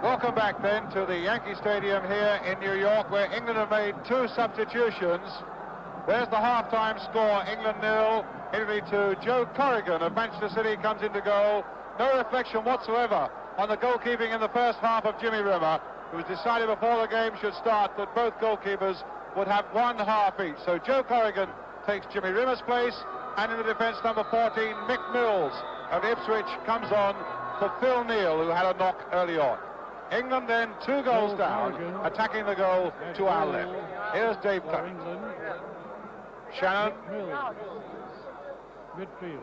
Welcome back then to the Yankee Stadium here in New York, where England have made 2 substitutions. There's the half-time score, England 0, Italy 2. Joe Corrigan of Manchester City comes into goal. No reflection whatsoever on the goalkeeping in the first half of Jimmy Rimmer. It was decided before the game should start that both goalkeepers would have 1 half each. So Joe Corrigan takes Jimmy Rimmer's place, and in the defence, number 14, Mick Mills of Ipswich comes on for Phil Neal, who had a knock early on. England then 2 goals down, attacking the goal to our left. Here's Dave Clemence. Shannon.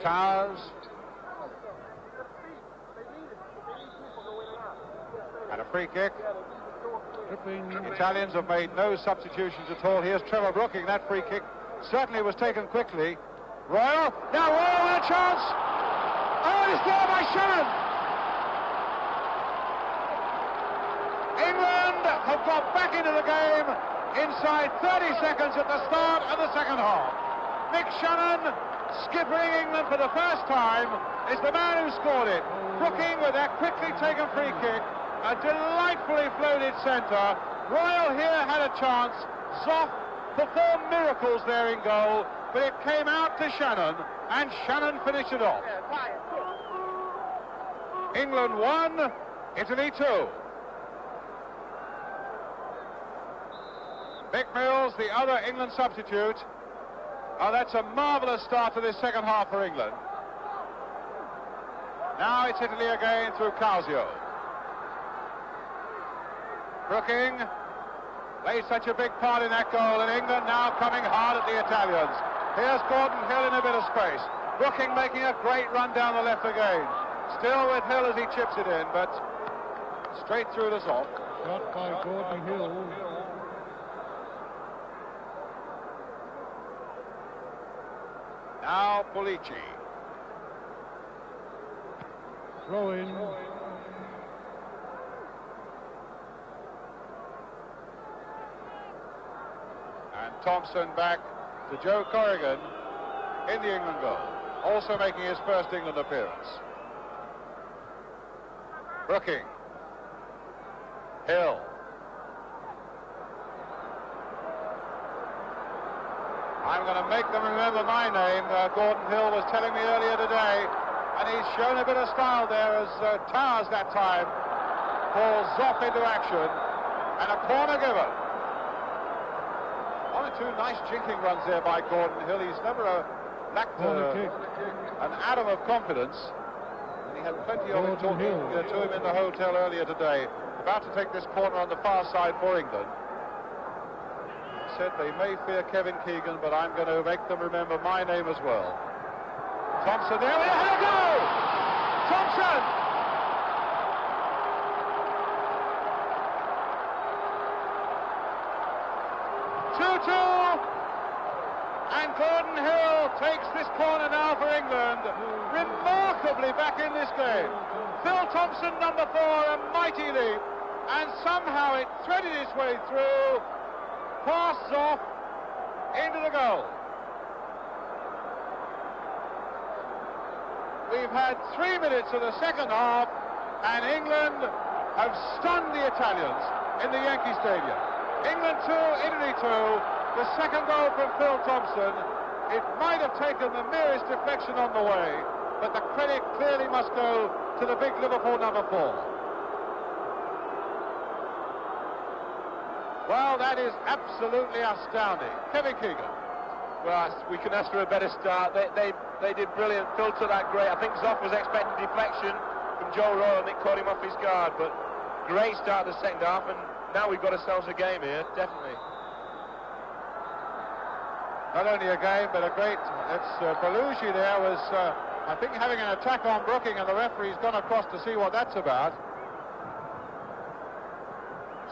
Towers. And a free kick. The Italians have made no substitutions at all. Here's Trevor Brooking. That free kick certainly was taken quickly. Royal. Now Royal with a chance. Oh, it's there by Shannon. England have got back into the game inside 30 seconds at the start of the second half. Mick Shannon, skippering England for the first time, is the man who scored it. Brooking with that quickly taken free kick, a delightfully floated centre. Royal here had a chance. Zoff performed miracles there in goal, but it came out to Shannon, and Shannon finished it off. England 1, Italy 2. Mick Mills, the other England substitute. Oh, that's a marvellous start to this second half for England. Now it's Italy again through Causio. Brooking plays such a big part in that goal, and England now coming hard at the Italians. Here's Gordon Hill in a bit of space. Brooking making a great run down the left again. Still with Hill as he chips it in, but straight through the Zoff. Shot by Gordon Hill. Now Pulici. Throw in. And Thompson back to Joe Corrigan in the England goal, also making his first England appearance. Brooking. Hill. I'm going to make them remember my name. Gordon Hill was telling me earlier today, and he's shown a bit of style there as Towers that time calls Zoff into action, and a corner given. 1 or 2 nice jinking runs there by Gordon Hill. He's never lacked an atom of confidence, and he had plenty of it talking to him in the hotel earlier today. About to take this corner on the far side for England. Said they may fear Kevin Keegan, but I'm going to make them remember my name as well. Thompson there, we had a goal! Thompson! And Gordon Hill takes this corner now for England. Remarkably back in this game. Phil Thompson, number 4, a mighty leap, and somehow it threaded its way through. Passes off into the goal. We've had 3 minutes of the second half, and England have stunned the Italians in the Yankee Stadium. England 2, Italy 2. The second goal from Phil Thompson. It might have taken the merest deflection on the way, but the credit clearly must go to the big Liverpool number 4. Well, that is absolutely astounding. Kevin Keegan. Well, we can ask for a better start. They did brilliant. Phil took that great. I think Zoff was expecting deflection from Joe Royal, and it caught him off his guard. But great start to the second half, and now we've got ourselves a game here, definitely. Not only a game, but a great... Belushi there was, I think, having an attack on Brooking, and the referee's gone across to see what that's about.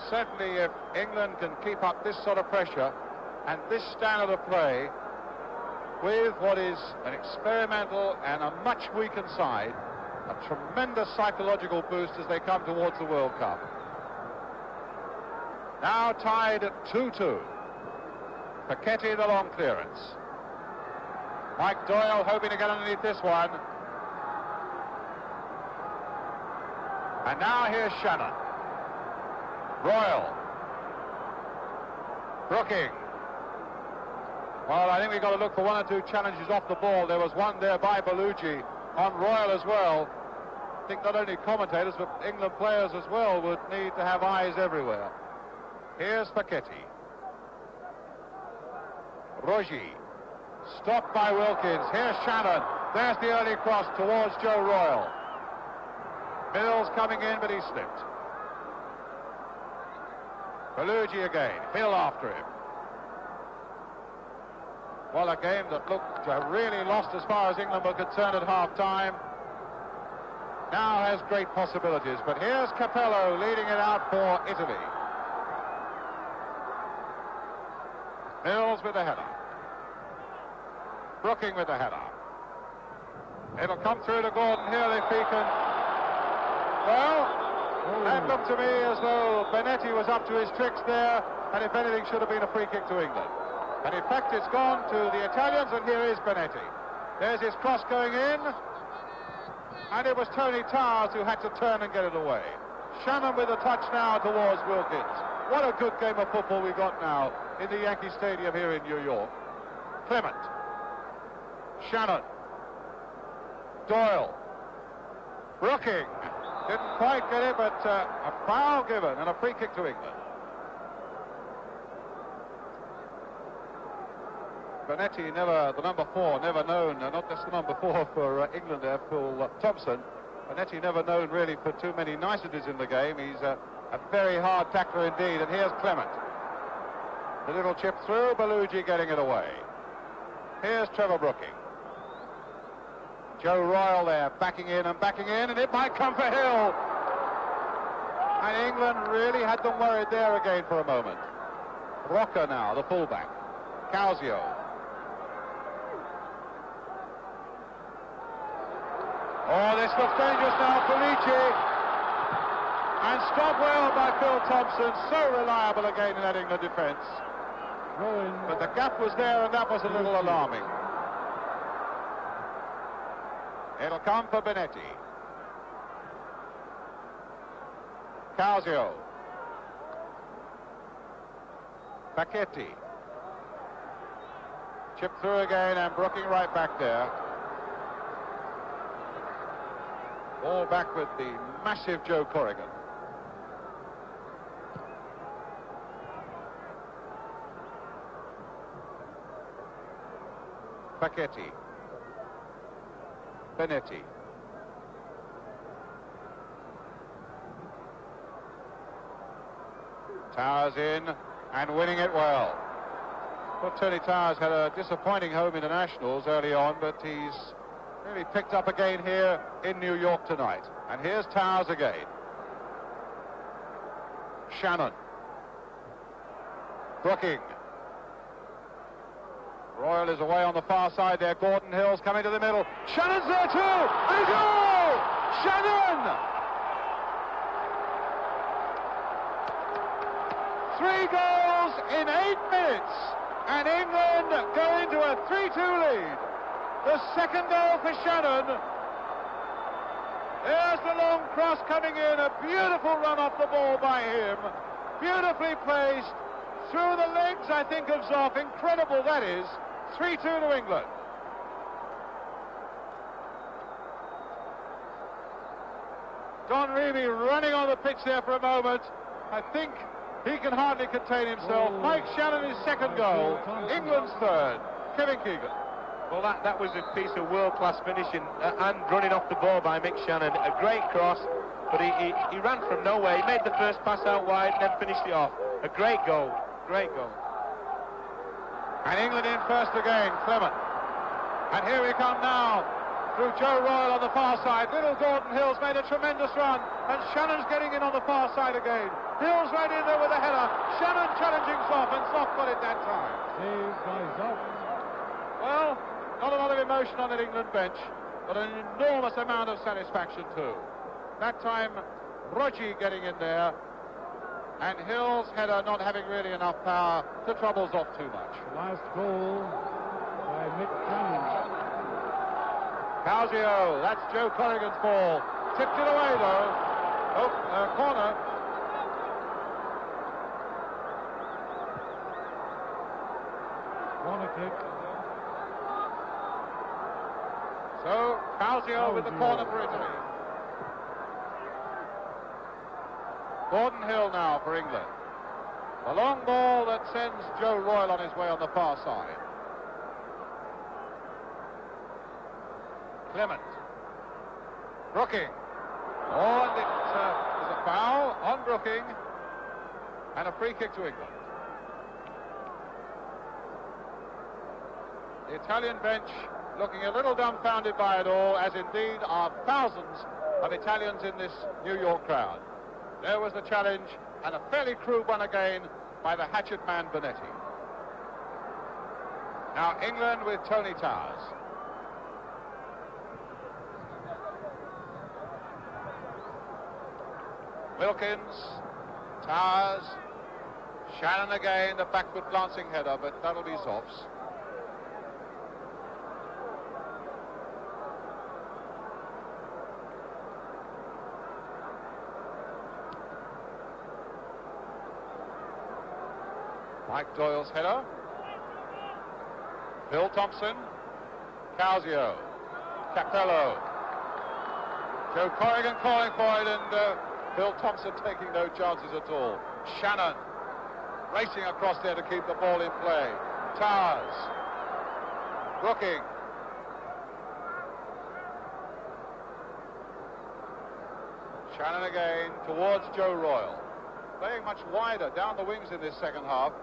Certainly, if England can keep up this sort of pressure and this standard of play with what is an experimental and a much weakened side, a tremendous psychological boost as they come towards the World Cup. Now tied at 2-2. Paquetti, the long clearance. Mike Doyle hoping to get underneath this one. And now here's Shannon. Royal. Brooking. Well, I think we've got to look for one or two challenges off the ball. There was one there by Bellucci on Royal as well. I think not only commentators, but England players as well would need to have eyes everywhere. Here's Paquetti. Rogi. Stopped by Wilkins. Here's Shannon. There's the early cross towards Joe Royal. Mills coming in, but he slipped. Bellucci again. Hill after him. Well, a game that looked really lost as far as England were concerned at half-time. Now has great possibilities, but here's Capello leading it out for Italy. Mills with the header. Brooking with the header. It'll come through to Gordon Hill if he can. Well, that looked to me as though Benetti was up to his tricks there, and if anything should have been a free kick to England. And in fact it's gone to the Italians, and here is Benetti. There's his cross going in, and it was Tony Towers who had to turn and get it away. Shannon with a touch now towards Wilkins. What a good game of football we got now in the Yankee Stadium here in New York. Clement. Shannon. Doyle. Brooking. Didn't quite get it, but a foul given and a free kick to England. Benetti, the number 4, never known, not just the number 4 for England there, Phil Thompson. Benetti never known really for too many niceties in the game. He's a very hard tackler indeed, and here's Clement. The little chip through, Bellucci getting it away. Here's Trevor Brooking. Joe Royal there, backing in, and it might come for Hill. And England really had them worried there again for a moment. Rocca now, the fullback. Causio. Oh, this looks dangerous now, Felici. And stopped well by Phil Thompson, so reliable again in that England defence. But the gap was there, and that was a little alarming. It'll come for Benetti. Causio. Paquetti. Chip through again, and Brooking right back there. Ball back with the massive Joe Corrigan. Paquetti. Benetti. Towers in and winning it well. Well, Tony Towers had a disappointing home internationals early on, but he's really picked up again here in New York tonight. And here's Towers again. Shannon. Brooking. Royal is away on the far side there. Gordon Hill's coming to the middle. Shannon's there too! And goal! Shannon! 3 goals in 8 minutes. And England go into a 3-2 lead. The second goal for Shannon. There's the long cross coming in. A beautiful run off the ball by him. Beautifully placed. Through the legs, I think, of Zoff. Incredible, that is. 3-2 to England. Don Remy running on the pitch there for a moment. I think he can hardly contain himself. Mike Shannon, his second goal. England's third. Kevin Keegan. Well, that was a piece of world-class finishing and running off the ball by Mick Shannon. A great cross, but he ran from nowhere. He made the first pass out wide and then finished it off. A great goal. Great goal. And England in first again, Clement. And here we come now through Joe Royal on the far side. Little Gordon Hill's made a tremendous run, and Shannon's getting in on the far side again. Hill's right in there with a header. Shannon challenging Zoff, and Zoff got it that time. Saved by Zoff. Well, not a lot of emotion on that England bench, but an enormous amount of satisfaction too. That time, Rogi getting in there, and Hill's header not having really enough power to trouble Zoff too much. Last goal by Mick Shannon. Causio, that's Joe Corrigan's ball. Tipped it away though. Oh, corner. Corner kick. So, Calzio with the corner for Italy. Gordon Hill now for England. The long ball that sends Joe Royle on his way on the far side. Clemence. Brooking. Oh, and it is a foul on Brooking. And a free kick to England. The Italian bench looking a little dumbfounded by it all, as indeed are thousands of Italians in this New York crowd. There was the challenge, and a fairly crude one again by the hatchet man Bonetti. Now England with Tony Towers. Wilkins, Towers, Shannon again, the backward glancing header, but that'll be Zoff's. Mike Doyle's header. Bill Thompson. Calzio. Capello. Joe Corrigan calling for it, and Bill Thompson taking no chances at all. Shannon racing across there to keep the ball in play. Towers. Brooking. Shannon again towards Joe Royle. Playing much wider down the wings in this second half.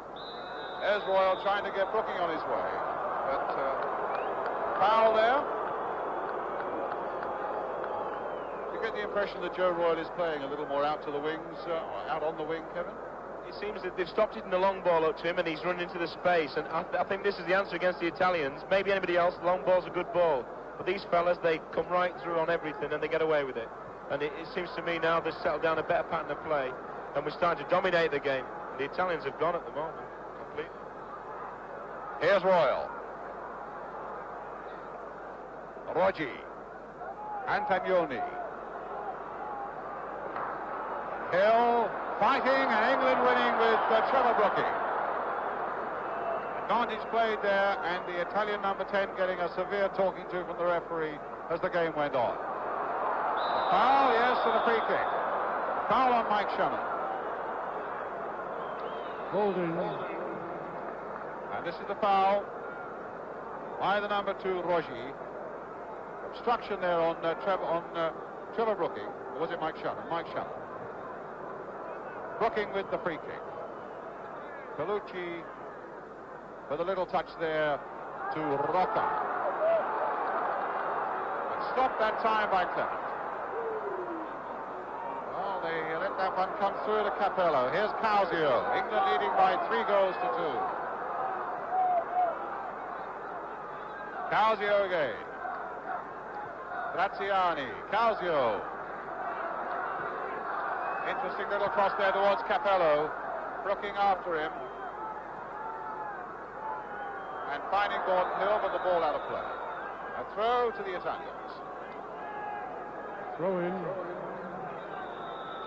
There's Royle trying to get Brooking on his way. But foul there. You get the impression that Joe Royle is playing a little more out to the wings, or out on the wing, Kevin? It seems that they've stopped it in the long ball up to him, and he's run into the space. And I think this is the answer against the Italians. Maybe anybody else, long ball's a good ball. But these fellas, they come right through on everything, and they get away with it. And it seems to me now they've settled down a better pattern of play. And we're starting to dominate the game. The Italians have gone at the moment, completely. Here's Royle. Roggi. Antagnoni. Hill fighting, and England winning with Trevor Brooking. Advantage played there, and the Italian number 10 getting a severe talking to from the referee as the game went on. A foul, yes, and a free kick. Foul on Mike Shannon. Holding. And this is the foul by the number 2, Roggi. Obstruction there on Trevor Brooking. Or was it Mike Shannon? Mike Shannon. Brooking with the free kick. Bellucci with a little touch there to Rocca. But stopped that time by Clemence. Well, they let that one come through to Capello. Here's Calzio. England leading by 3 goals to 2. Calzio again. Graziani. Calzio. Interesting little cross there towards Capello. Brooking after him. And finding Gordon Hill, but the ball out of play. A throw to the Italians. Throw in.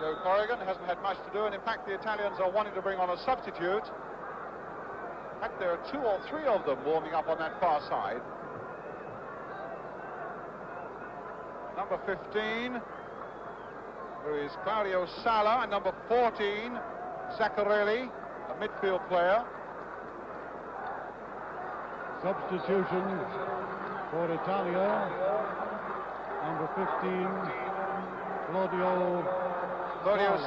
Joe Corrigan hasn't had much to do, and in fact the Italians are wanting to bring on a substitute. In fact, there are 2 or 3 of them warming up on that far side. Number 15, who is Claudio Sala, and number 14, Zaccarelli, a midfield player. Substitution for Italia. Number 15, Claudio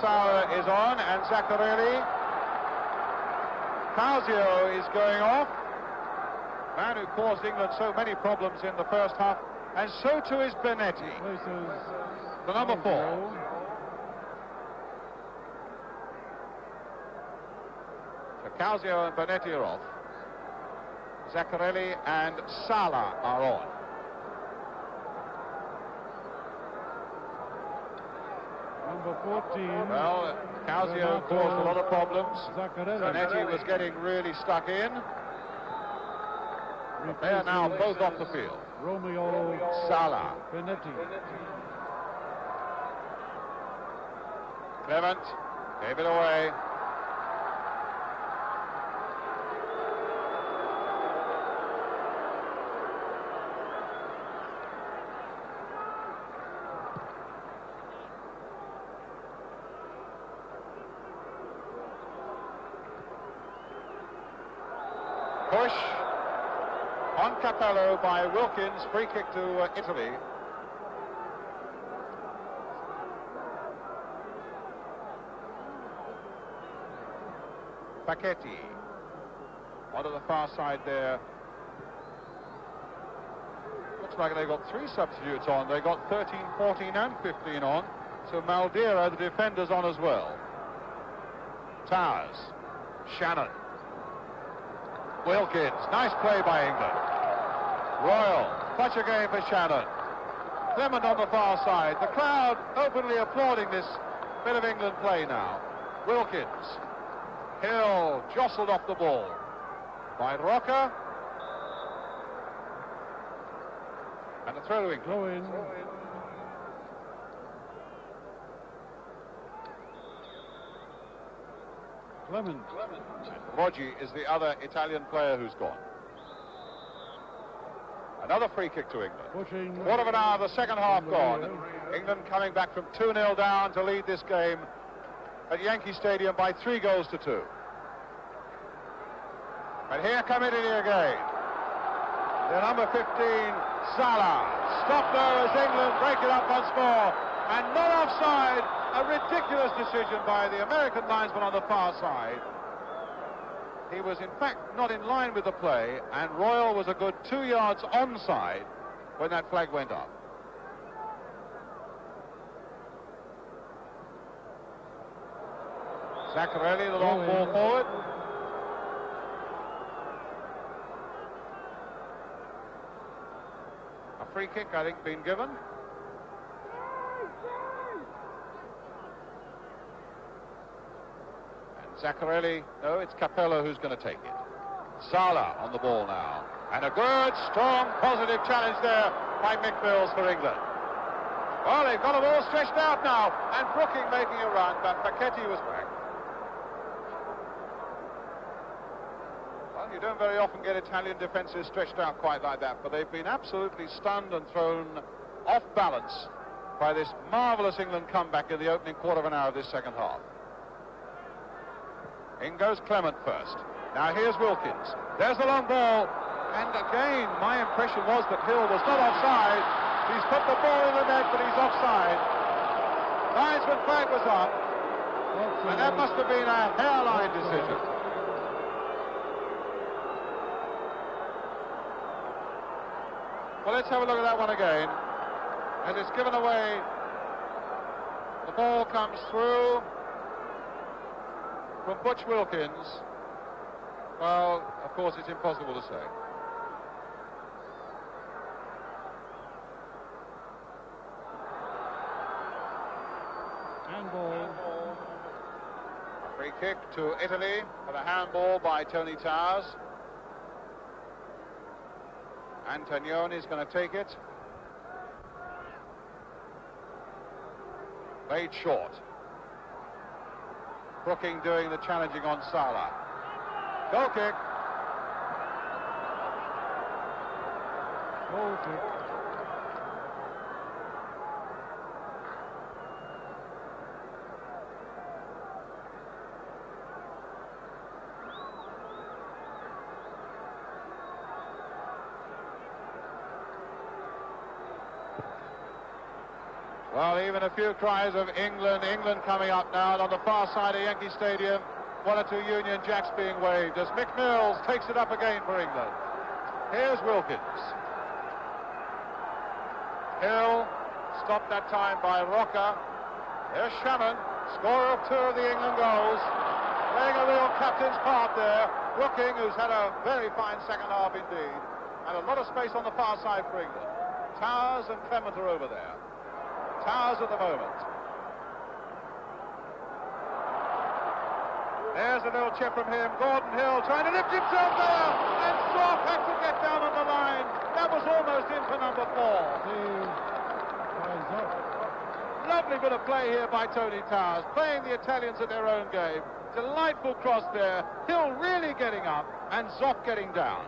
Sala is on, and Zaccarelli. Calzio is going off. Man who caused England so many problems in the first half, and so too is Bonetti, the number 4. So Calzio and Bonetti are off. Zaccarelli and Sala are on. Number 14. Well, Calzio caused a lot of problems. Bonetti was getting really stuck in. But they are now both off the field. Romeo Sala. Bonetti. Clement gave it away. Push on Capello by Wilkins, free kick to Italy. Paquetti onto the far side there. Looks like they got 3 substitutes on. They got 13, 14 and 15 on. So Madeira, the defenders, on as well. Towers, Shannon, Wilkins, nice play by England. Royal, such a game for Shannon. Clement on the far side. The crowd openly applauding this bit of England play now. Wilkins, Hill jostled off the ball by Rocker. And a throw to England. Throw in. Clemence. Roggi is the other Italian player who's gone. Another free kick to England. Pushing. Quarter of an hour, the second half gone. England coming back from 2-0 down to lead this game at Yankee Stadium by 3 goals to 2. And here come Italy again. Their number 15, Salah. Stopped there as England break it up once more. And not offside. A ridiculous decision by the American linesman on the far side. He was in fact not in line with the play, and Royal was a good 2 yards onside when that flag went up. Zaccarelli, the long ball forward. A free kick, I think, being given. Zaccarelli, no, it's Capello who's going to take it. Salah on the ball now. And a good, strong, positive challenge there by Mick Mills for England. Well, they've got them all stretched out now. And Brooking making a run, but Paquetti was back. Well, you don't very often get Italian defences stretched out quite like that, but they've been absolutely stunned and thrown off balance by this marvellous England comeback in the opening quarter of an hour of this second half. In goes Clement first. Now here's Wilkins. There's the long ball. And again, my impression was that Hill was not offside. He's put the ball in the net, but he's offside. Linesman flag was up. And that must have been a hairline decision. Well, let's have a look at that one again. As it's given away, the ball comes through from Butch Wilkins. Well, of course, it's impossible to say. Handball. A free kick to Italy for the handball by Tony Towers. Antonioni's going to take it. Played short. Brooking doing the challenging on Salah. Goal kick. Goal kick. Well, even a few cries of England, England coming up now, and on the far side of Yankee Stadium, 1 or 2 Union Jacks being waved as Mick Mills takes it up again for England. Here's Wilkins. Hill, stopped that time by Rocker. There's Shannon, scorer of 2 of the England goals, playing a real captain's part there. Brooking, who's had a very fine second half indeed, and a lot of space on the far side for England. Towers and Clement are over there. Towers at the moment. There's a little chip from him. Gordon Hill trying to lift himself there, and Sorf had to get down on the line. That was almost in for number 4. Lovely bit of play here by Tony Towers, playing the Italians at their own game. Delightful cross there. Hill really getting up, and Zoff getting down.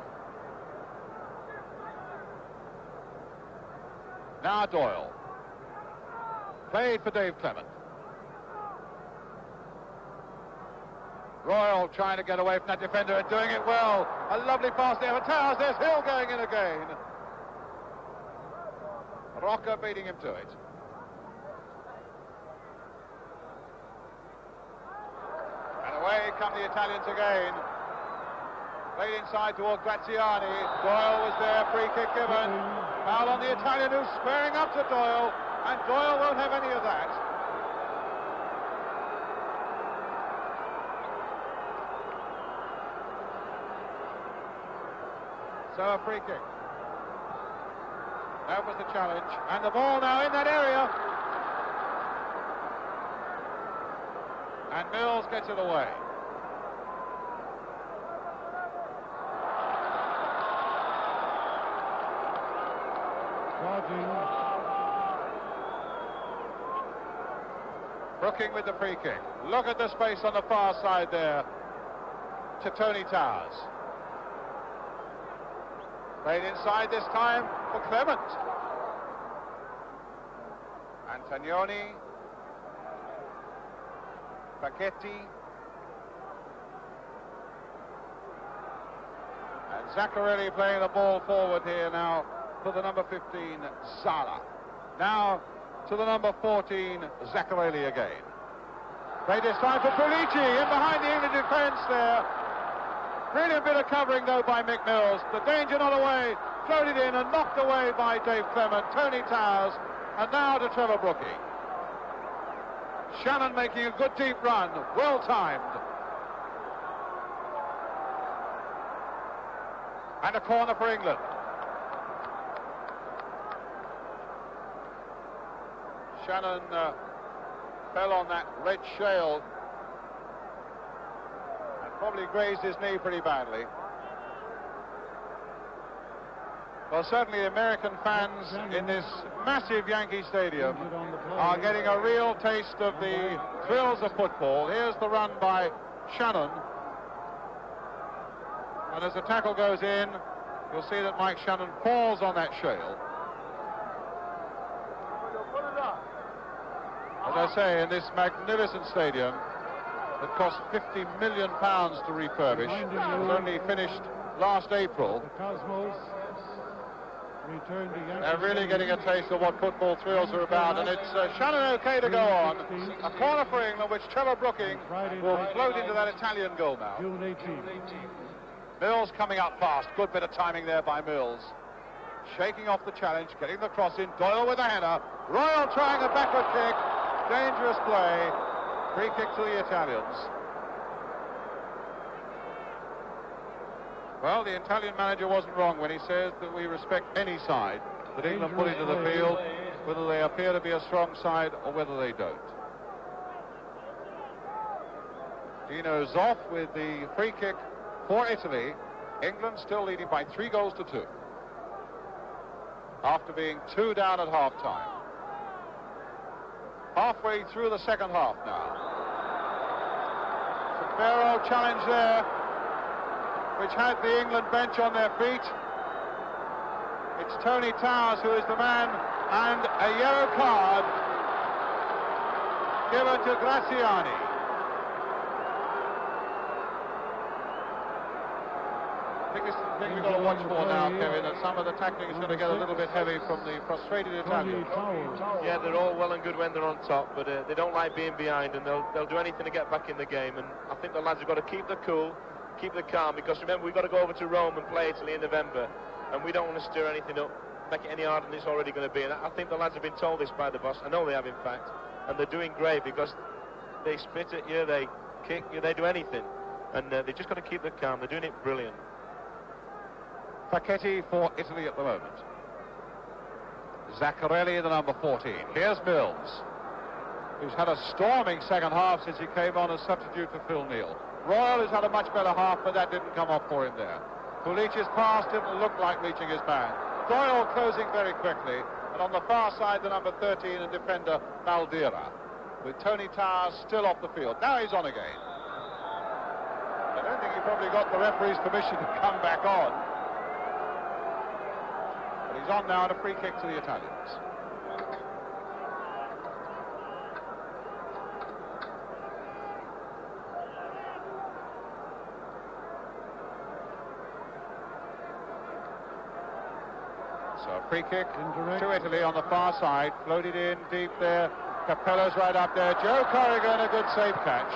Now Doyle. Played for Dave Clement. Royal trying to get away from that defender and doing it well. A lovely pass there for Towers. There's Hill going in again. Rocca beating him to it. And away come the Italians again. Played inside toward Graziani. Doyle was there, free kick given. Foul on the Italian, who's squaring up to Doyle, and Doyle won't have any of that. So a free kick. That was the challenge, and the ball now in that area. And Mills gets it away. Brooking with the free kick. Look at the space on the far side there to Tony Towers. Played inside this time for Clement. Antonioni. Paquetti. And Zaccarelli playing the ball forward here now for the number 15, Zala. Now to the number 14, Zaccarelli again. Played this time for Pulici, in behind the England defence there. Brilliant bit of covering though by Mick Mills. The danger not away, floated in and knocked away by Dave Clement, Tony Towers, and now to Trevor Brooking. Shannon making a good deep run, well timed. And a corner for England. Shannon fell on that red shale and probably grazed his knee pretty badly. Well, certainly American fans in this massive Yankee Stadium are getting a real taste of the thrills of football. Here's the run by Shannon. And as the tackle goes in, you'll see that Mike Shannon falls on that shale. As I say, in this magnificent stadium that cost £50 million to refurbish, it was only finished last April. They're really getting a taste of what football thrills are about, and it's Shannon okay to go on. A corner for England, which Trevor Brooking will float into that Italian goal now. Mills coming up fast. Good bit of timing there by Mills. Shaking off the challenge, getting the cross in. Doyle with a header. Royal trying a backward kick. Dangerous play. Free kick to the Italians. Well, the Italian manager wasn't wrong when he says that we respect any side that England put into the field, whether they appear to be a strong side or whether they don't. Dino Zoff with the free kick for Italy. England still leading by 3-2 after being 2 down at half-time. Halfway through the second half now. Ferro challenge there, which had the England bench on their feet. It's Tony Towers who is the man, and a yellow card given to Graziani. I think we've got to watch for now, Kevin, that some of the tackling is going to get a little bit heavy from the frustrated Italians. Yeah, they're all well and good when they're on top, but they don't like being behind, and they'll do anything to get back in the game. And I think the lads have got to keep the cool, keep the calm, because remember, we've got to go over to Rome and play Italy in November, and we don't want to stir anything up, make it any harder than it's already going to be. And I think the lads have been told this by the boss. I know they have, in fact, and they're doing great, because they spit at you, they kick you, they do anything, and they just got to keep the calm. They're doing it brilliant. Paquetti for Italy at the moment. Zaccarelli, the number 14. Here's Mills, who's had a storming second half since he came on as substitute for Phil Neal. Royal has had a much better half, but that didn't come off for him there. Pulici's pass didn't look like reaching his man. Doyle closing very quickly, and on the far side, the number 13 and defender, Maldira, with Tony Towers still off the field. Now he's on again. I don't think he probably got the referee's permission to come back on. But he's on now, and a free kick to the Italians. So a free kick Indirect. to Italy on the far side, floated in deep there. Capello's right up there. Joe Corrigan, a good safe catch.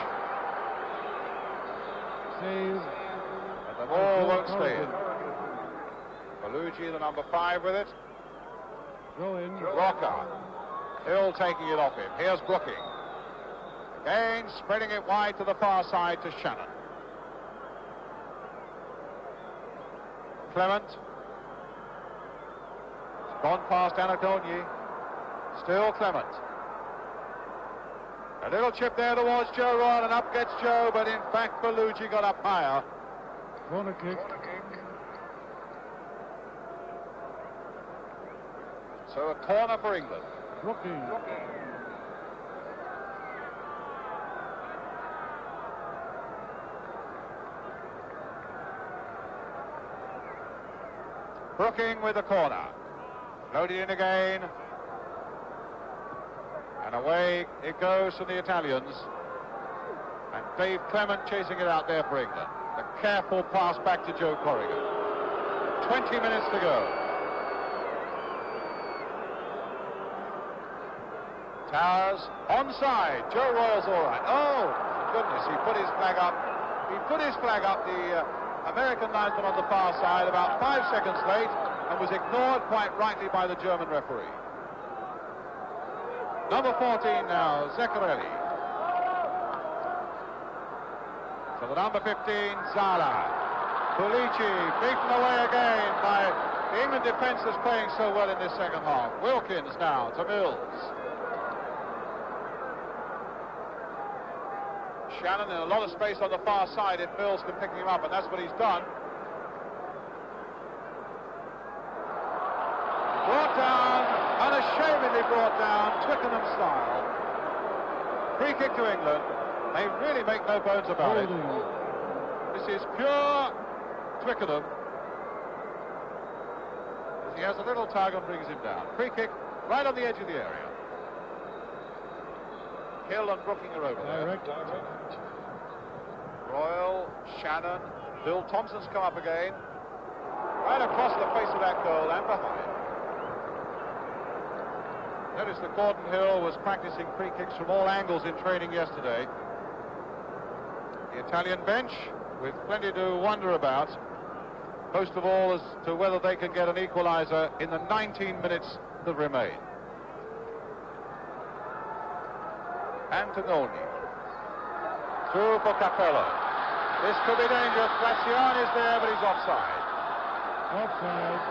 Save. And the ball won't stay in. Bellucci, the number 5, with it. Throw in. Rocker. Hill taking it off him. Here's Brooking. Again, spreading it wide to the far side to Shannon. Clement. It's gone past Anadoni. Still Clement. A little chip there towards Joe Royal, and up gets Joe, but in fact Bellucci got up higher. Corner kick. So a corner for England. Brooking. Brooking with the corner. Loaded in again. And away it goes from the Italians. And Dave Clement chasing it out there for England. A careful pass back to Joe Corrigan. 20 minutes to go. Towers onside. Joe Royal's all right. Oh, goodness, he put his flag up. He put his flag up, the American linesman on the far side, about 5 seconds late, and was ignored quite rightly by the German referee. Number 14 now, Zaccarelli. So the number 15, Zala. Pulici beaten away again by the England defence that's playing so well in this second half. Wilkins now to Mills. Shannon in a lot of space on the far side if Mills can pick him up, and that's what he's done. Brought down, unashamedly brought down, Twickenham style. Free kick to England. They really make no bones about it. This is pure Twickenham. He has a little tug and brings him down. Free kick right on the edge of the area. Hill and Brooking are over there. Royal, Shannon, Bill Thompson's come up again. Right across the face of that goal and behind. Notice that Gordon Hill was practicing free kicks from all angles in training yesterday. The Italian bench with plenty to wonder about. Most of all as to whether they can get an equaliser in the 19 minutes that remain. Antononi. Through for Capello. This could be dangerous. Graziani's there, but he's offside. Offside.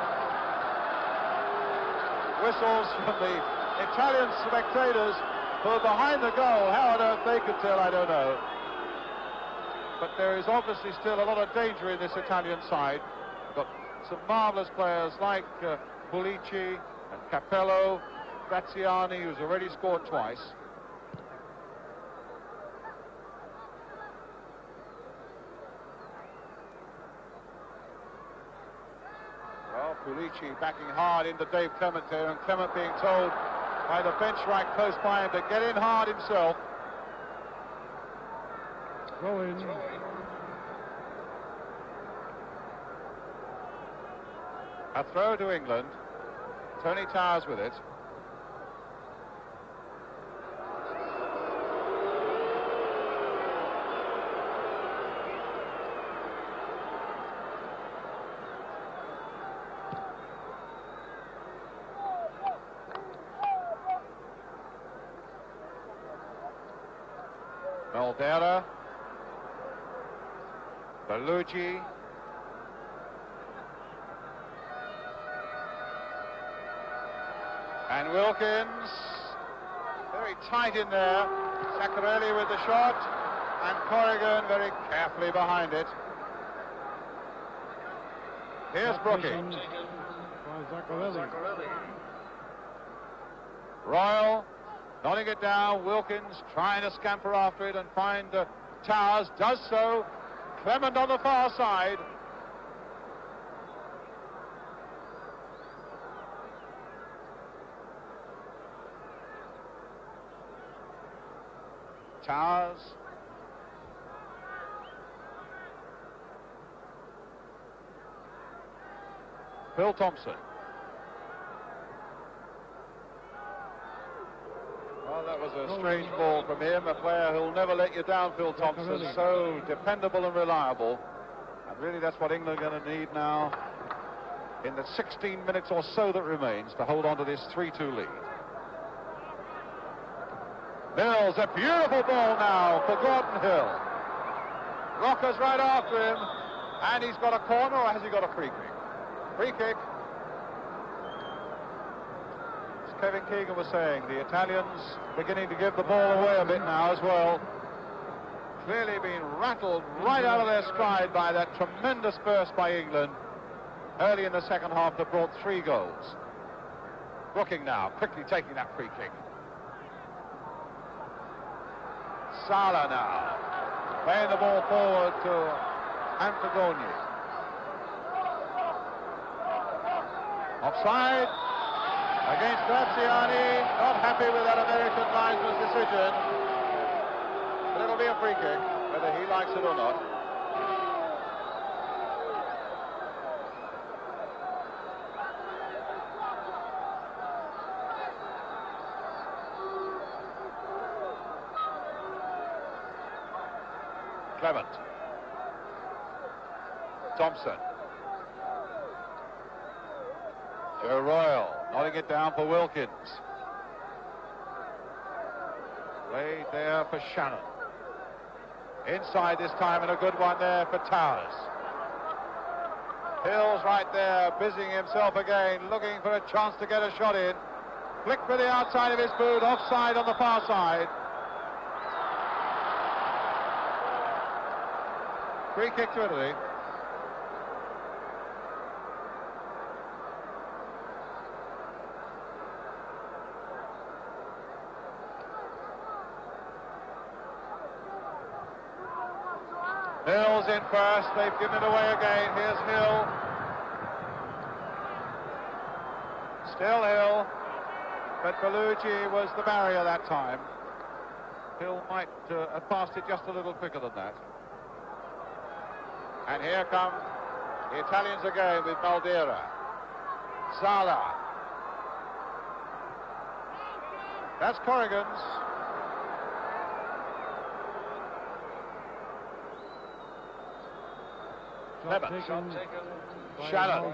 Whistles from the Italian spectators who are behind the goal. How on earth they could tell, I don't know. But there is obviously still a lot of danger in this Italian side. Got some marvellous players like Pulici and Capello, Graziani, who's already scored twice. Well, Pulici backing hard into Dave Clement there, and Clement being told by the bench right close by him to get in hard himself. Throw in. A throw to England. Tony Towers with it. Maldera. Bellucci. And Wilkins, very tight in there. Zaccarelli with the shot, and Corrigan very carefully behind it. Here's Brooking. Royal nodding it down. Wilkins trying to scamper after it and find Towers. Does so. Clement on the far side. Towers. Bill Thompson. That was a strange ball from him, a player who'll never let you down, Phil Thompson, so dependable and reliable. And really that's what England are going to need now in the 16 minutes or so that remains to hold on to this 3-2 lead. Mills, a beautiful ball now for Gordon Hill. Rocker's right after him, and he's got a corner, or has he got a free kick? Free kick. As Kevin Keegan was saying, the Italians beginning to give the ball away a bit now as well. Clearly being rattled right out of their stride by that tremendous burst by England early in the second half that brought 3 goals. Brooking now, quickly taking that free kick. Salah now, playing the ball forward to Antagoni. Offside against Graziani. Not happy with that American linesman's decision. But it'll be a free kick, whether he likes it or not. Clement. Thompson. Joe Royal nodding it down for Wilkins. Played there for Shannon. Inside this time, and a good one there for Towers. Hill's right there, busying himself again, looking for a chance to get a shot in. Flick for the outside of his boot, offside on the far side. Free kick to Italy. Hill's in first, they've given it away again. Here's Hill. Still Hill, but Bellucci was the barrier that time. Hill might have passed it just a little quicker than that. And here come the Italians again with Maldera. Salah. That's Corrigan's. Clemence. Shannon.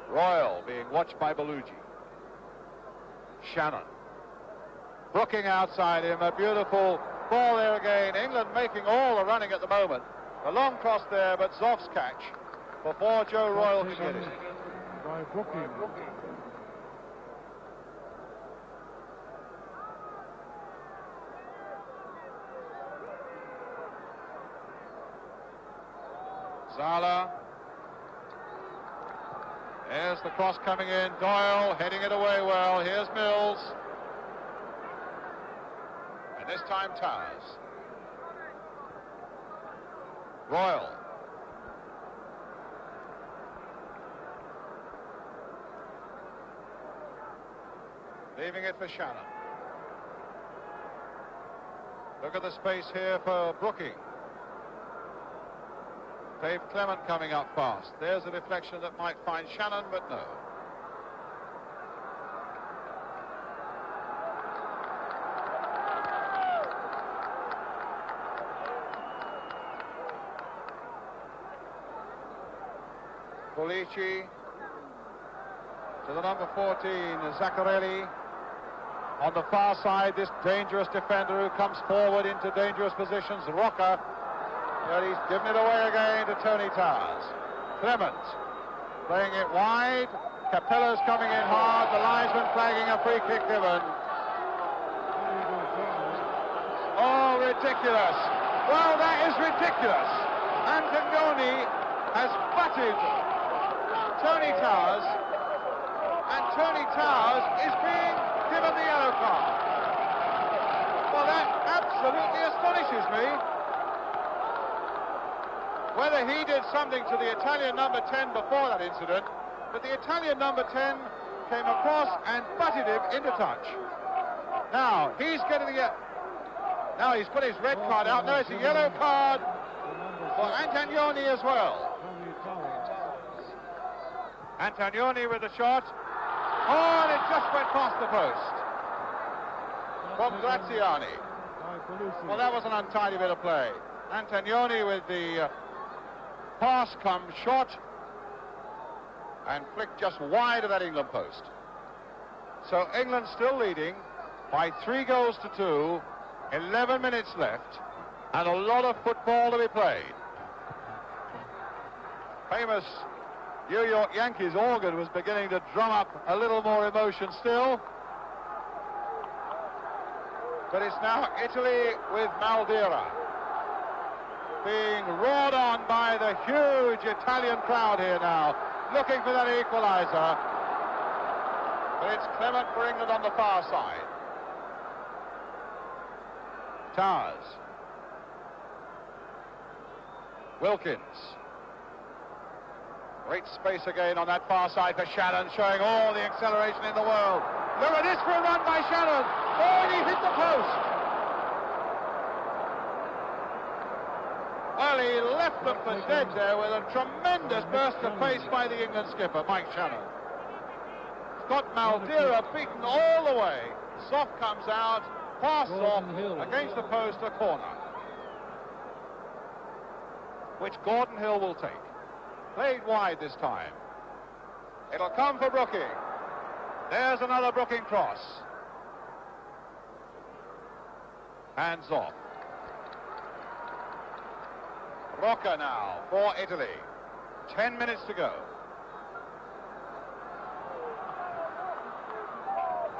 Royal being watched by Bellucci. Shannon. Brooking outside him, a beautiful ball there again. England making all the running at the moment. A long cross there, but Zoff's catch before Joe Royal can get it. By Brooking. Salah. There's the cross coming in. Doyle heading it away well. Here's Mills. And this time Towers. Royal. Leaving it for Shannon. Look at the space here for Brooking. Dave Clement coming up fast. There's a deflection that might find Shannon, but no. Pulici to the number 14, Zaccarelli. On the far side, this dangerous defender who comes forward into dangerous positions, Rocker. But he's given it away again to Tony Towers. Clement playing it wide. Capello's coming in hard. The linesman flagging a free kick given. Oh, ridiculous. Well, that is ridiculous. Antagoni has butted Tony Towers, and Tony Towers is being given the yellow card. Well, that absolutely astonishes me. Whether he did something to the Italian number 10 before that incident, but the Italian number 10 came across and butted him into touch. Now, he's getting the... Now he's put his red card out. Now it's a yellow card for Antagoni as well. Antagoni with the shot. Oh, and it just went past the post. From Graziani. Well, that was an untidy bit of play. Antonioni with the pass comes short and flicked just wide of that England post. So England still leading by 3-2, 11 minutes left, and a lot of football to be played. Famous New York Yankees organ was beginning to drum up a little more emotion still. But it's now Italy with Madeira, being roared on by the huge Italian crowd here now, looking for that equaliser. But it's Clemence for England on the far side. Towers. Wilkins. Great space again on that far side for Shannon, showing all the acceleration in the world. Look at this for a run by Shannon. Oh, and he hit the post. Well, he left them for dead there with a tremendous burst of pace by the England skipper, Mike Shannon. Scott Madeira beaten all the way. Soft comes out, pass off, against the post, a corner, which Gordon Hill will take. Played wide this time. It'll come for Brooking. There's another Brooking cross. Hands off. Rocca now for Italy. 10 minutes to go.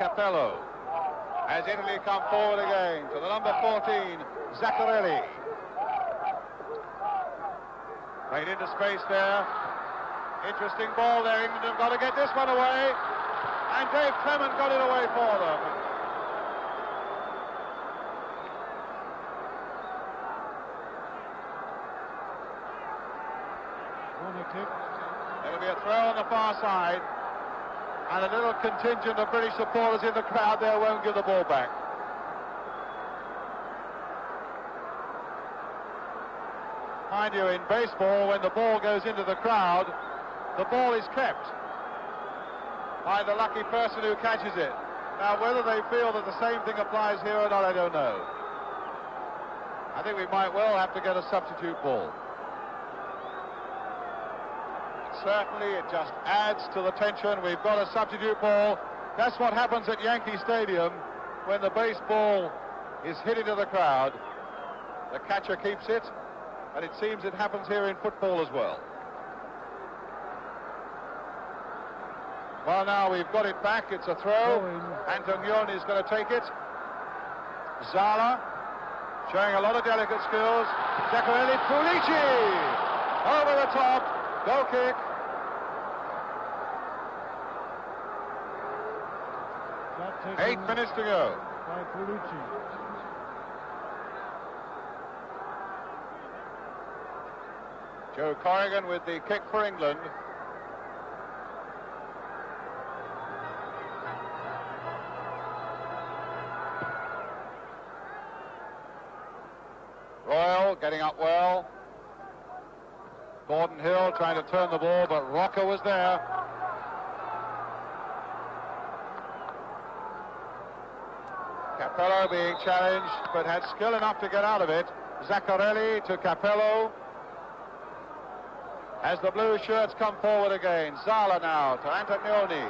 Capello. As Italy come forward again to the number 14, Zaccarelli. Played into space there. Interesting ball there. England have got to get this one away. And Dave Clement got it away for them. Corner kick. It'll be a throw on the far side. And a little contingent of British supporters in the crowd there won't give the ball back. Mind you, in baseball, when the ball goes into the crowd, the ball is kept by the lucky person who catches it. Now, whether they feel that the same thing applies here or not, I don't know. I think we might well have to get a substitute ball. Certainly, it just adds to the tension. We've got a substitute ball. That's what happens at Yankee Stadium when the baseball is hit into the crowd. The catcher keeps it, and it seems it happens here in football as well. Well, now we've got it back. It's a throw. Antonioni is going to take it. Zala showing a lot of delicate skills. Zaccarelli, Pulici over the top. Goal kick. 8 minutes to go. By Pulici. Joe Corrigan with the kick for England. Royal getting up well. Gordon Hill trying to turn the ball, but Rocca was there. Capello being challenged, but had skill enough to get out of it. Zaccarelli to Capello. As the blue shirts come forward again. Zala now to Antonioni.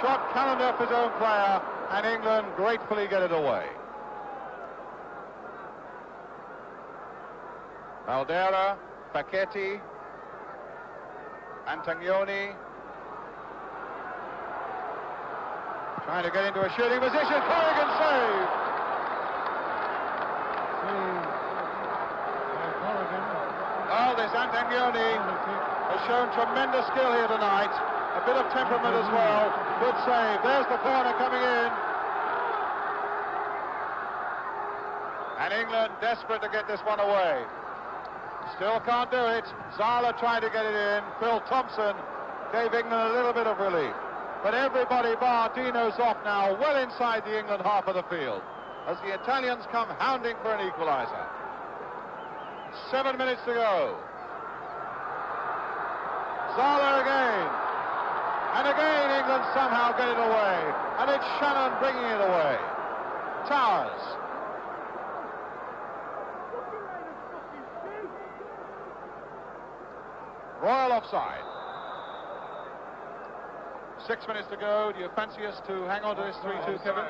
Shot calendar off his own player, and England gratefully get it away. Madeira, Facchetti, Antonioni. Trying to get into a shooting position. Corrigan save. Oh, this Antonioni has shown tremendous skill here tonight. A bit of temperament as well. Good save. There's the corner coming in. And England desperate to get this one away. Still can't do it. Zala tried to get it in. Phil Thompson gave England a little bit of relief. But everybody bar Dino Zoff now well inside the England half of the field as the Italians come hounding for an equaliser. 7 minutes to go. Zala again. And again, England somehow get it away. And it's Shannon bringing it away. Towers. Royal offside. 6 minutes to go. Do you fancy us to hang on to this 3-2, Kevin?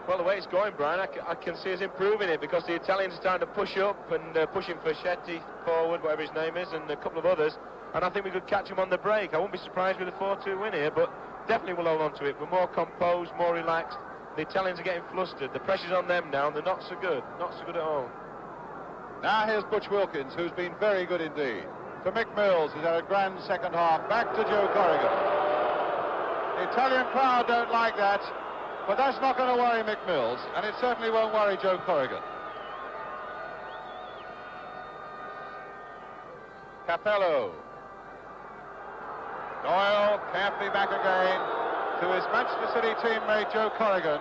Well, the way it's going, Brian, I can see us improving it, because the Italians are starting to push up and pushing Fascetti forward, whatever his name is, and a couple of others. And I think we could catch him on the break. I won't be surprised with a 4-2 win here, but definitely we'll hold on to it. We're more composed, more relaxed. The Italians are getting flustered. The pressure's on them now, and they're not so good. Not so good at all. Now here's Butch Wilkins, who's been very good indeed. To Mick Mills, who's had a grand second half. Back to Joe Corrigan. The Italian crowd don't like that, but that's not going to worry Mick Mills, and it certainly won't worry Joe Corrigan. Capello. Doyle carefully back again to his Manchester City teammate Joe Corrigan.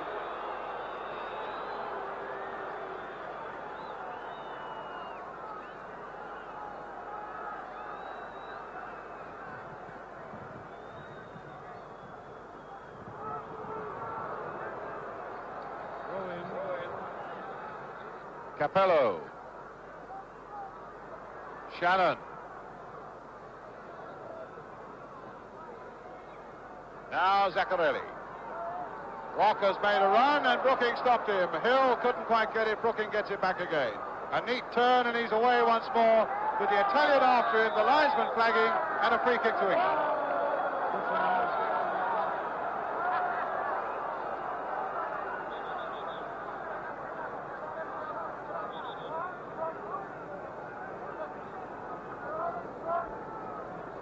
Capello. Shannon. Now Zaccarelli. Walker's made a run and Brooking stopped him. Hill couldn't quite get it. Brooking gets it back again. A neat turn and he's away once more with the Italian after him, the linesman flagging, and a free kick to England.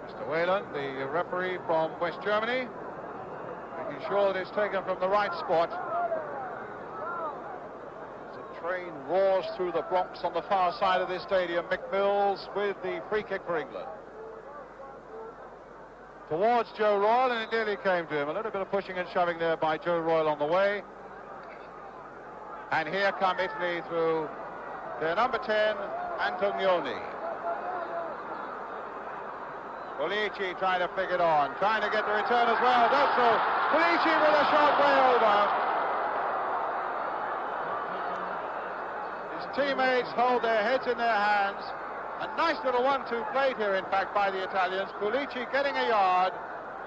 Mr. Whalen, the referee from West Germany, making sure that it's taken from the right spot. As the train roars through the Bronx on the far side of this stadium, Mick Mills with the free kick for England. Towards Joe Royle, and it nearly came to him. A little bit of pushing and shoving there by Joe Royle on the way. And here come Italy through their number 10, Antonioni. Pulici trying to flick it on, trying to get the return as well, does so. Pulici with a shot way over. His teammates hold their heads in their hands. A nice little 1-2 played here, in fact, by the Italians. Pulici getting a yard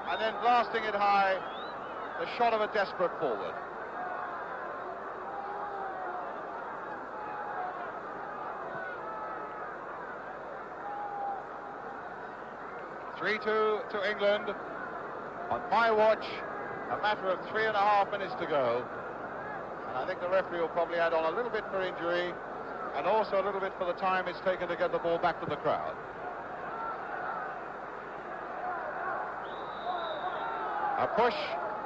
and then blasting it high. The shot of a desperate forward. (3-2) to England. On my watch, a matter of 3.5 minutes to go. And I think the referee will probably add on a little bit for injury and also a little bit for the time it's taken to get the ball back to the crowd. A push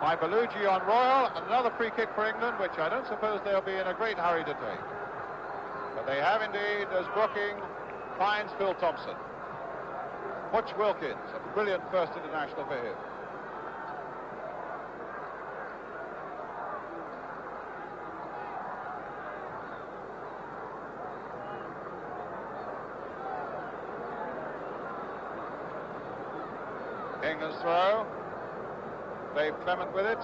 by Bellugi on Royal, and another free kick for England, which I don't suppose they'll be in a great hurry to take. But they have indeed, as Brooking finds Phil Thompson. Butch Wilkins, a brilliant first international for him. England's throw. Dave Clement with it.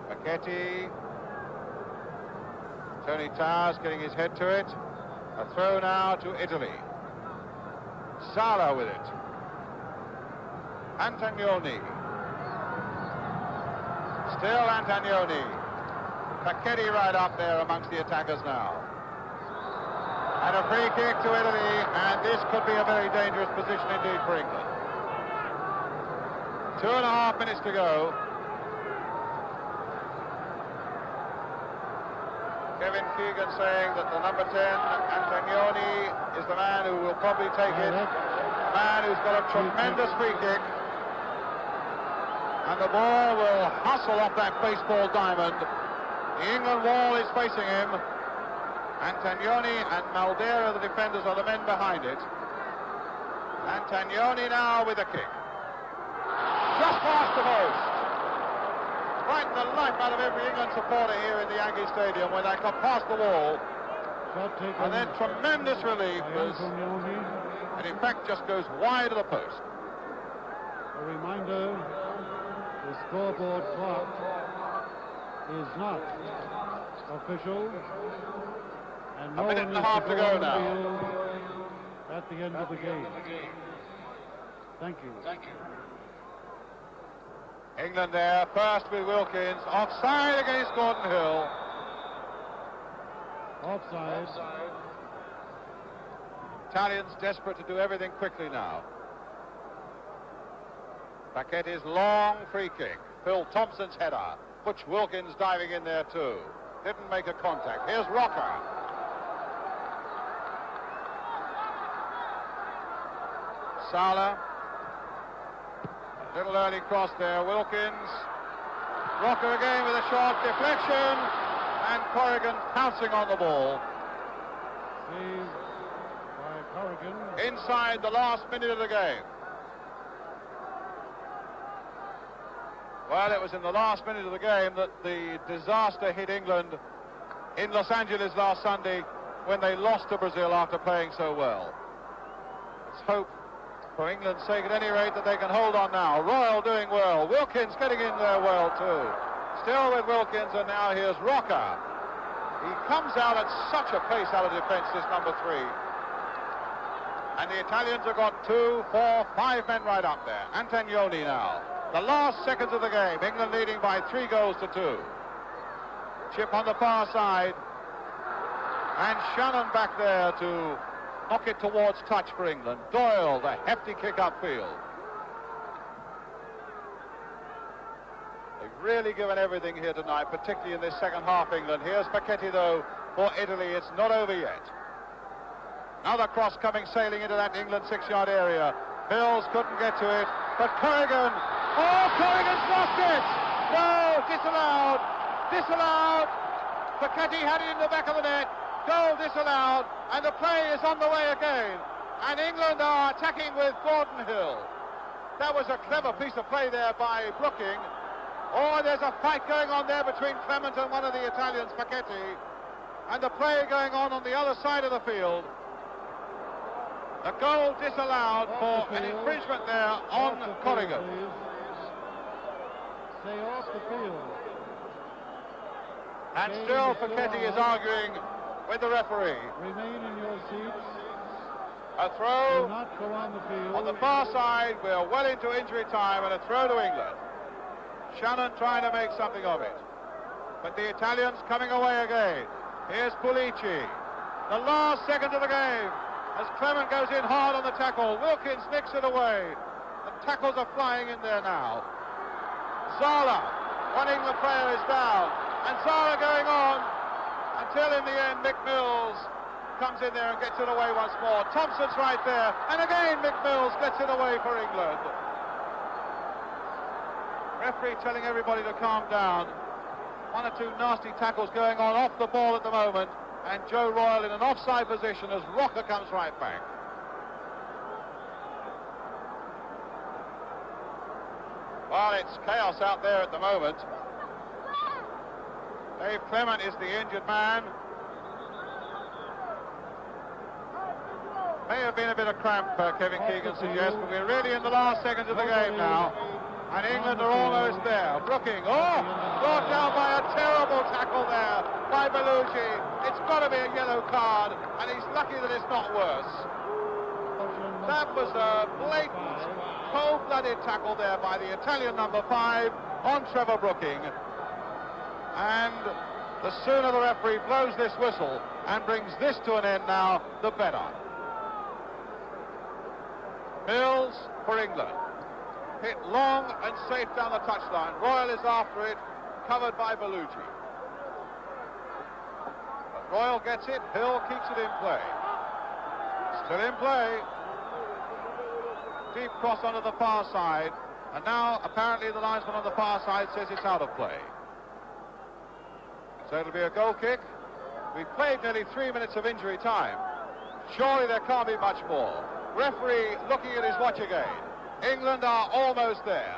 Facchetti. Tony Towers getting his head to it. A throw now to Italy. Sala with it. Antonioni. Still Antonioni. Facchetti right up there amongst the attackers now. And a free kick to Italy, and this could be a very dangerous position indeed for England. 2.5 minutes to go. Kevin Keegan saying that the number 10, Antonioni, is the man who will probably take it. The man who's got a tremendous free kick. And the ball will hustle off that baseball diamond. The England wall is facing him. Antonioni and Maldera, the defenders, are the men behind it. Antonioni now with a kick. Just past the post. Frightened the life out of every England supporter here in the Yankee Stadium when they come past the wall. shot taken. And then tremendous relief as Antonioni. it in fact just goes wide of the post. A reminder, the scoreboard clock is not official. And no A minute one and a is half to go on the now. field at the end of the game. Thank you. England there, first with Wilkins, offside against Gordon Hill. Offside. Italians desperate to do everything quickly now. Paquetti's long free kick. Phil Thompson's header. Butch Wilkins diving in there too. Didn't make a contact. Here's Rocker. Sala. Little early cross there. Wilkins. Rocker again with a short deflection. And Corrigan pouncing on the ball. Saved by Corrigan. Inside the last minute of the game. Well, it was in the last minute of the game that the disaster hit England in Los Angeles last Sunday when they lost to Brazil after playing so well. Let's hope, for England's sake at any rate, that they can hold on now. Royal doing well. Wilkins getting in there well too. Still with Wilkins, and now here's Rocker. He comes out at such a pace out of defence, this number 3. And the Italians have got 2, 4, 5 men right up there. Antonioni now. The last seconds of the game, England leading by 3 goals to 2. Chip on the far side. And Shannon back there to knock it towards touch for England. Doyle, the hefty kick upfield. They've really given everything here tonight, particularly in this second half, England. Here's Paquetti, though, for Italy. It's not over yet. Another cross coming sailing into that England 6-yard area. Mills couldn't get to it, but Corrigan... Oh, Corrigan's lost it! No, disallowed! Disallowed! Paquetti had it in the back of the net. Goal disallowed, and the play is on the way again. And England are attacking with Gordon Hill. That was a clever piece of play there by Brooking. Oh, there's a fight going on there between Clemence and one of the Italians, Paquetti. And the play going on the other side of the field. A goal disallowed for an infringement there on Corrigan. Stay off the field. And still Paquetti is arguing with the referee. Remain in your seats. A throw Do not go on the field. on the far side. We're well into injury time, and a throw to England. Shannon trying to make something of it. But the Italians coming away again. Here's Pulici. The last second of the game as Clement goes in hard on the tackle. Wilkins nicks it away. The tackles are flying in there now. Zala, one England player is down. And Zala going on until in the end Mick Mills comes in there and gets it away once more. Thompson's right there. And again Mick Mills gets it away for England. Referee telling everybody to calm down. 1 or 2 nasty tackles going on off the ball at the moment. And Joe Royal in an offside position as Rocker comes right back. Well, it's chaos out there at the moment. Dave Clement is the injured man. May have been a bit of cramp, Kevin Keegan suggests, but we're really in the last seconds of the game now. And England are almost there. Brooking, brought down by a terrible tackle there by Belushi. It's got to be a yellow card, and he's lucky that it's not worse. That was a blatant, cold-blooded tackle there by the Italian number 5 on Trevor Brooking. And the sooner the referee blows this whistle and brings this to an end now, the better. Mills for England. Hit long and safe down the touchline. Royal is after it, covered by Belushi. But Royal gets it, Hill keeps it in play. Still in play. Deep cross onto the far side. And now, apparently, the linesman on the far side says it's out of play. So it'll be a goal kick. We've played nearly 3 minutes of injury time. Surely there can't be much more. Referee looking at his watch again. England are almost there.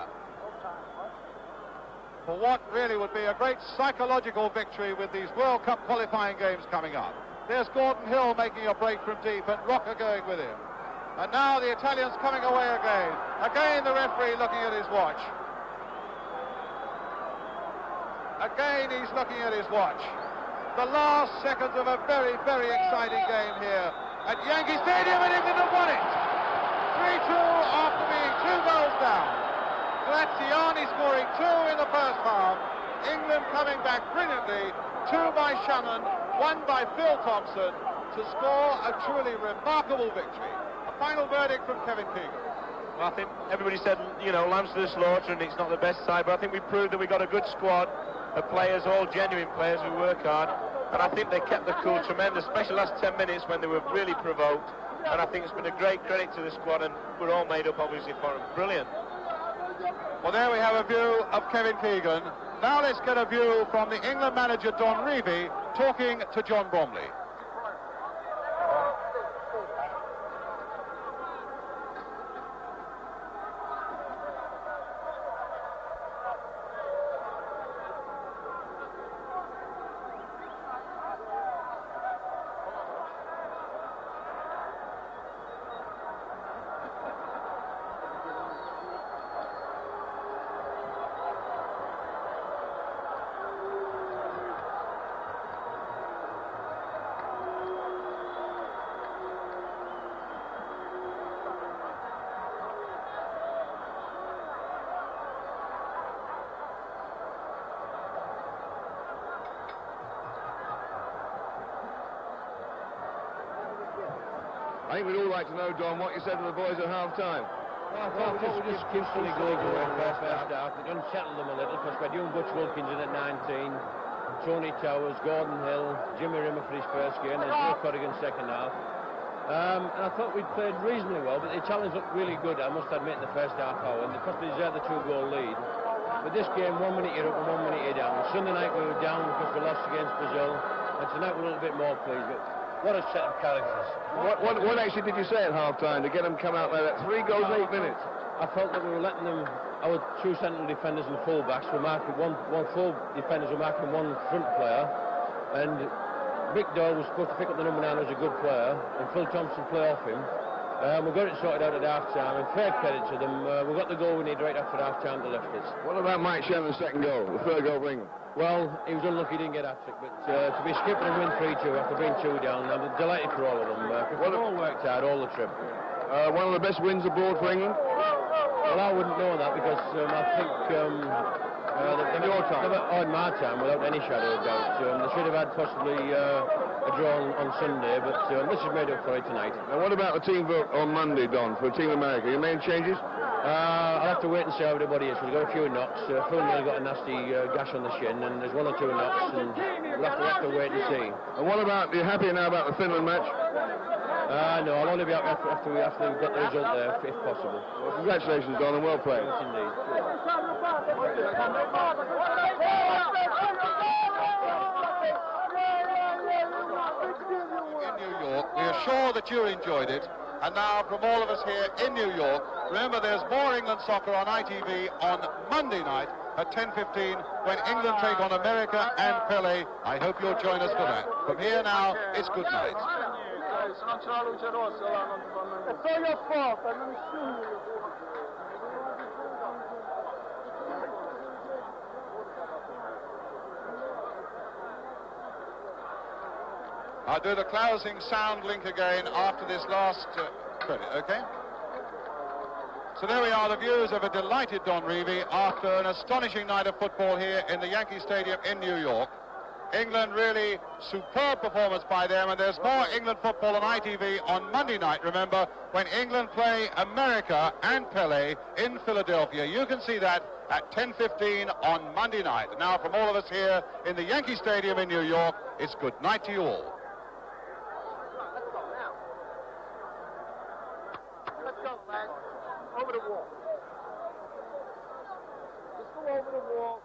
For what really would be a great psychological victory with these World Cup qualifying games coming up. There's Gordon Hill making a break from deep, and Rocker going with him. And now the Italians coming away again. Again the referee looking at his watch. Again he's looking at his watch. The last seconds of a very, very exciting game here at Yankee Stadium, and England have won it. 3-2 after being 2 goals down. Graziani scoring 2 in the first half. England coming back brilliantly. 2 by Shannon, 1 by Phil Thompson to score a truly remarkable victory. A final verdict from Kevin Keegan. Well, I think everybody said, you know, lambs to the slaughter and it's not the best side, but I think we proved that we got a good squad of players, all genuine players who work hard, and I think they kept the cool tremendous, especially the last 10 minutes when they were really provoked, and I think it's been a great credit to the squad, and we're all made up obviously for them. Brilliant. Well, there we have a view of Kevin Keegan. Now let's get a view from the England manager Don Revie talking to John Bromley. I think we'd all like to know, Don, what you said to the boys at half-time. Well, I thought we just instantly going away first half. It unsettled them a little because we had young Butch Wilkins in at 19, Tony Towers, Gordon Hill, Jimmy Rimmer for his first game, and Joe Corrigan second half. And I thought we'd played reasonably well, but the challenge looked really good, I must admit, in the first half hour, and they possibly deserved the 2-goal lead. But this game, 1 minute you're up and 1 minute you're down. Sunday night we were down because we lost against Brazil, and tonight we're a little bit more pleased. But what a set of characters. What actually did you say at half-time to get them come out there? That 3 goals, 8 minutes. I felt that we were letting them, our 2 central defenders and full-backs were marking, one full defenders were marking 1 front player, and Mick Doyle was supposed to pick up the number 9 as a good player, and Phil Thompson play off him. We got it sorted out at half-time, and fair credit to them. We got the goal we needed right after half-time to lift us. What about Mike Shannon's second goal, the third goal for England? Well, he was unlucky he didn't get hat-trick, but to be skipping and win 3-2 after being 2 down, I'm delighted for all of them. They've all worked hard all the trip. One of the best wins abroad for England? Well, I wouldn't know that because I think in my time, without any shadow of doubt, they should have had possibly a draw on Sunday, but this is made up for it tonight. Now, what about the team vote on Monday, Don, for Team America? You made changes? I'll have to wait and see how everybody is. We've got a few knocks. Phil Neal got a nasty gash on the shin, and there's 1 or 2 knocks, and we'll have to wait and see. And what about, are you happy now about the Finland match? No, I'll only be happy after we've got the result there, if possible. Well, congratulations, Don, and well played. Yes, indeed. In New York, we are sure that you enjoyed it. And now, from all of us here in New York, remember there's more England soccer on ITV on Monday night at 10:15 when England take on America and Pele. I hope you'll join us for that. From here now, it's good night. I'll do the closing sound link again after this last credit, okay? So there we are, the views of a delighted Don Revie after an astonishing night of football here in the Yankee Stadium in New York. England really superb performance by them, and there's more England football on ITV on Monday night, remember, when England play America and Pele in Philadelphia. You can see that at 10:15 on Monday night. Now, from all of us here in the Yankee Stadium in New York, it's good night to you all. Over the wall. Let's go over the wall.